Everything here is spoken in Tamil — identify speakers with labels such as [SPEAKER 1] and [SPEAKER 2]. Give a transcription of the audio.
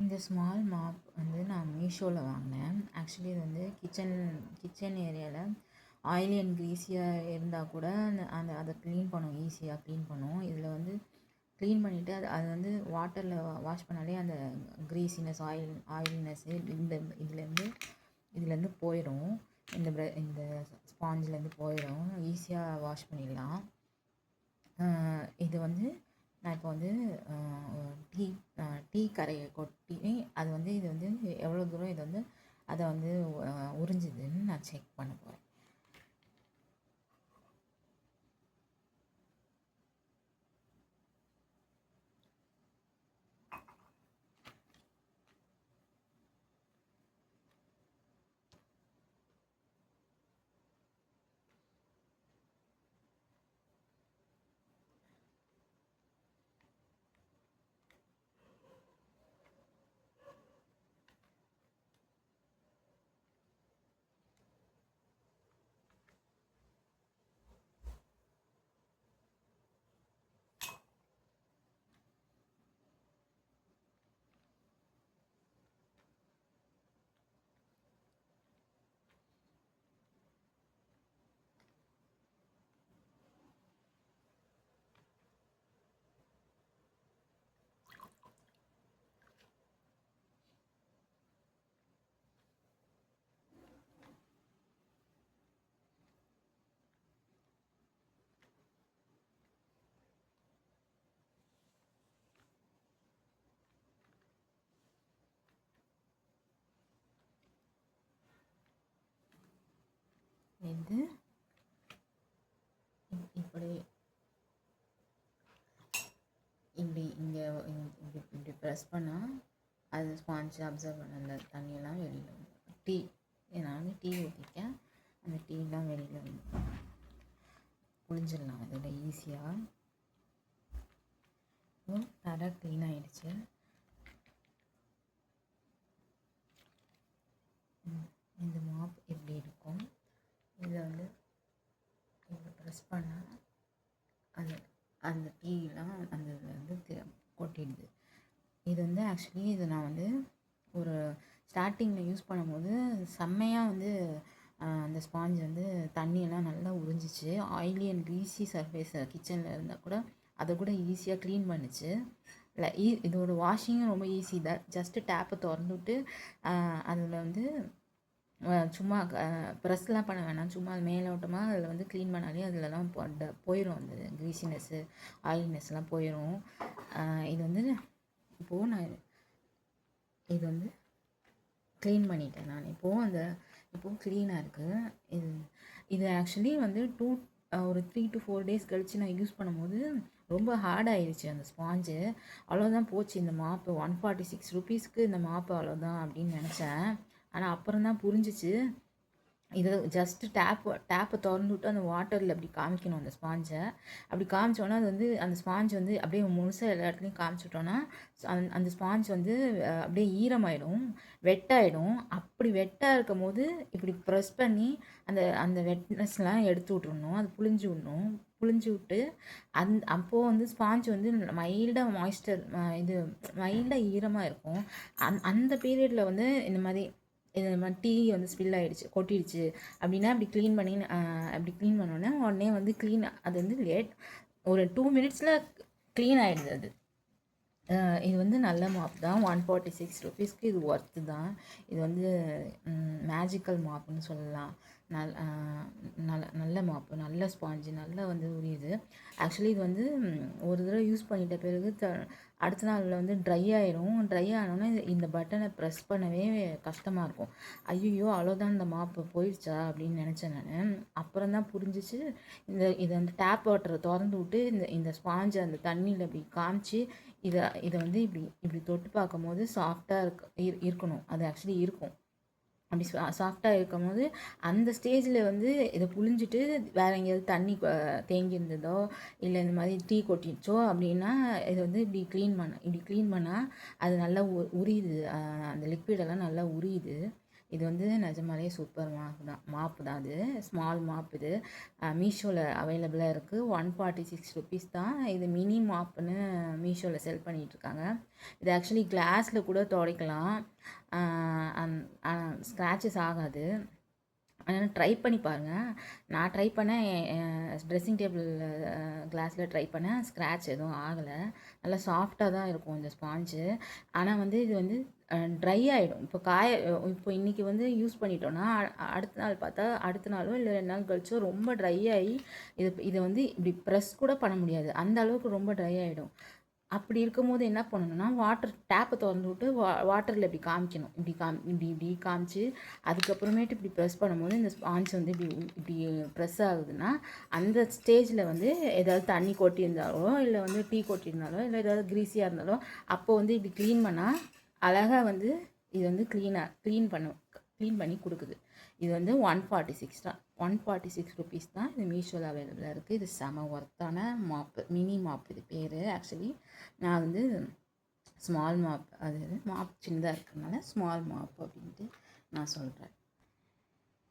[SPEAKER 1] இந்த ஸ்மால் மாப் வந்து நான் மீஷோவில் வாங்கினேன். ஆக்சுவலி இது வந்து கிச்சன் ஏரியாவில் ஆயிலி அண்ட் க்ரீஸியாக இருந்தால் கூட அந்த அந்த அதை க்ளீன் பண்ணும், ஈஸியாக க்ளீன் பண்ணும். இதில் வந்து க்ளீன் பண்ணிவிட்டு அது வந்து வாட்டரில் வாஷ் பண்ணாலே அந்த க்ரீஸினஸ் ஆயில்னஸ்ஸு இதுலேருந்து போயிடும். இந்த ஸ்பாஞ்சிலேருந்து போயிடும், ஈஸியாக வாஷ் பண்ணிடலாம். இது வந்து நான் இப்போ வந்து டீ கரையை கொட்டி அது வந்து இது வந்து எவ்வளோ தூரம் இது வந்து அதை வந்து உறிஞ்சுதுன்னு நான் செக் பண்ண போகிறேன். இது இப்படி இப்படி இங்கே இப்படி ப்ரெஸ் பண்ணால் அது ஸ்பாஞ்ச் அப்சர்வ் பண்ண அந்த தண்ணியெல்லாம் வெளியில் வந்துடும். நான் வந்து டீ ஊற்றிருக்கேன், அந்த டீலாம் வெளியில் வந்து புழிஞ்சிடலாம் அதில் ஈஸியாக. தரை க்ளீன் ஆகிடுச்சு. இந்த மாப் எப்படி இருக்கும், இதில் வந்து இப்படி ப்ரெஸ் பண்ணால் அந்த டீலாம் அந்த இதில் வந்து கொட்டிடுது. இது வந்து ஆக்சுவலி இது நான் வந்து ஒரு ஸ்டார்டிங்கில் யூஸ் பண்ணும்போது செம்மையாக வந்து அந்த ஸ்பாஞ்ச் வந்து தண்ணியெல்லாம் நல்லா உறிஞ்சிச்சு. ஆயிலி அண்ட் க்ரீஸி சர்ஃபேஸ் கிச்சனில் இருந்தால் கூட அதை கூட ஈஸியாக க்ளீன் பண்ணிச்சு. இல்லை இதோட வாஷிங்கும் ரொம்ப ஈஸி தான். ஜஸ்ட்டு டேப்பை திறந்துவிட்டு அதில் வந்து சும்மா ப்ரெஸ்லாம் பண்ண வேணாம், சும்மா அது மேலோட்டமாக அதில் வந்து க்ளீன் பண்ணாலே அதிலலாம் போயிடும், அந்த க்ரீஸினஸ்ஸு ஆயில்னஸ்லாம் போயிடும். இது வந்து இப்போது நான் இது வந்து க்ளீன் பண்ணிட்டேன். நான் இப்போது க்ளீனாக இருக்குது. இது ஆக்சுவலி வந்து ஒரு 3 to 4 days கழித்து நான் யூஸ் பண்ணும்போது ரொம்ப ஹார்டாகிடுச்சு அந்த ஸ்பாஞ்சு. அவ்வளோதான் போச்சு இந்த மாப்பு. 146 rupeesக்கு இந்த மாப்பு அவ்வளோதான் அப்படின்னு நினச்சேன். ஆனால் அப்புறம் தான் புரிஞ்சிச்சு, இது ஜஸ்ட்டு டேப்பை திறந்து விட்டு அந்த வாட்டரில் அப்படி காமிக்கணும் அந்த ஸ்பாஞ்சை. அப்படி காமிச்சோன்னா அது வந்து அந்த ஸ்பாஞ்ச் வந்து அப்படியே முழுசாக எல்லா இடத்துலையும் காமிச்சிட்டோன்னா அந்த ஸ்பாஞ்ச் வந்து அப்படியே ஈரமாயிடும், வெட்டாயிடும். அப்படி வெட்டாக இருக்கும் போது இப்படி ப்ரெஸ் பண்ணி அந்த வெட்னஸ்லாம் எடுத்து விட்றணும், அது புழிஞ்சு விட்டு அப்போது வந்து ஸ்பாஞ்ச் வந்து மைல்டாக மைல்டாக ஈரமாக இருக்கும். அந்த பீரியடில் வந்து இந்த மாதிரி டீ வந்து ஸ்பில் ஆகிடுச்சு, கொட்டிடுச்சு அப்படின்னா அப்படி க்ளீன் பண்ணோன்னே உடனே வந்து அது வந்து ஒரு 2 minutesல க்ளீன் ஆகிடுது அது. இது வந்து நல்ல மாப் தான். 146 rupeesக்கு இது ஒர்த்து தான். இது வந்து மேஜிக்கல் மாப்புன்னு சொல்லலாம். நல்ல மாப்பு, நல்ல ஸ்பாஞ்சு, நல்லா வந்து உரியுது. ஆக்சுவலி இது வந்து ஒரு தடவை யூஸ் பண்ணிட்ட பிறகு அடுத்த நாளில் வந்து ட்ரை ஆகிடும். ட்ரை ஆனோடனே இந்த பட்டனை ப்ரெஸ் பண்ணவே கஷ்டமாக இருக்கும். ஐயோ அவ்வளோதான் இந்த மாப்பு போயிடுச்சா அப்படின்னு நினச்சேன் நான். அப்புறம் தான் புரிஞ்சிச்சு, இதை அந்த டேப் வாட்டரை திறந்து விட்டு இந்த ஸ்பாஞ்சை அந்த தண்ணியில் இப்படி காமிச்சு இதை வந்து இப்படி தொட்டு பார்க்கும்போது சாஃப்டாக இருக்கணும். அது ஆக்சுவலி இருக்கும். அப்படி சாஃப்டாக இருக்கும் போது அந்த ஸ்டேஜில் வந்து இதை புழிஞ்சிட்டு வேறு எங்கேயாவது தண்ணி தேங்கி இருந்ததோ இல்லை இந்த மாதிரி டீ கொட்டிடுச்சோ அப்படின்னா இதை வந்து இப்படி க்ளீன் பண்ணால் அது நல்லா உரியுது, அந்த லிக்விடெல்லாம் நல்லா உரியுது. இது வந்து நிஜமாலே சூப்பர் மாப்பு தான் அது. ஸ்மால் மாப் இது. மீஷோவில் அவைலபிளாக இருக்குது. 146 ருபீஸ் தான். இது மினி மாப்புன்னு மீஷோவில் செல் பண்ணிகிட்ருக்காங்க. இது ஆக்சுவலி கிளாஸில் கூட துடைக்கலாம். ஸ்க்ராச்சஸ் ஆகாது. அதனால் ட்ரை பண்ணி பாருங்கள். நான் ட்ரை பண்ணேன், ட்ரெஸ்ஸிங் டேபிள் கிளாஸில் ட்ரை பண்ணேன். ஸ்க்ராட்ச் எதுவும் ஆகலை. நல்லா சாஃப்டாக தான் இருக்கும் இந்த ஸ்பாஞ்சு. ஆனால் வந்து இது வந்து ட்ரை ஆகிடும். இப்போ இன்றைக்கி வந்து யூஸ் பண்ணிட்டோன்னா அடுத்த நாள் பார்த்தா அடுத்த நாளோ இல்லை 2 நாள் கழிச்சோ ரொம்ப ட்ரை ஆகி இதை வந்து இப்படி ப்ரெஸ் கூட பண்ண முடியாது. அந்த அளவுக்கு ரொம்ப ட்ரை ஆகிடும். அப்படி இருக்கும்போது என்ன பண்ணணும்னா, வாட்டர் டேப்பை திறந்து விட்டு வாட்டரில் இப்படி காமிக்கணும். இப்படி காமிச்சு அதுக்கப்புறமேட்டு இப்படி ப்ரெஸ் பண்ணும்போது இந்த ஸ்பாஞ்ச் வந்து இப்படி ப்ரெஸ் ஆகுதுன்னா, அந்த ஸ்டேஜில் வந்து ஏதாவது தண்ணி கொட்டியிருந்தாலோ இல்லை வந்து டீ கொட்டியிருந்தாலோ இல்லை ஏதாவது க்ரீஸியாக இருந்தாலோ அப்போ வந்து இப்படி க்ளீன் பண்ணால் அழகாக வந்து இது வந்து க்ளீன் பண்ணி கொடுக்குது. இது வந்து 146 தான். 146 ருபீஸ் தான். இது மீஷோவில் அவைலபிளாக இருக்குது. இது செம ஒர்த்தான மாப்பு, மினி மாப் இது பேர். ஆக்சுவலி நான் வந்து ஸ்மால் மாப், அது மாப் சின்னதாக இருக்கிறதுனால ஸ்மால் மாப் அப்படின்ட்டு நான் சொல்கிறேன்.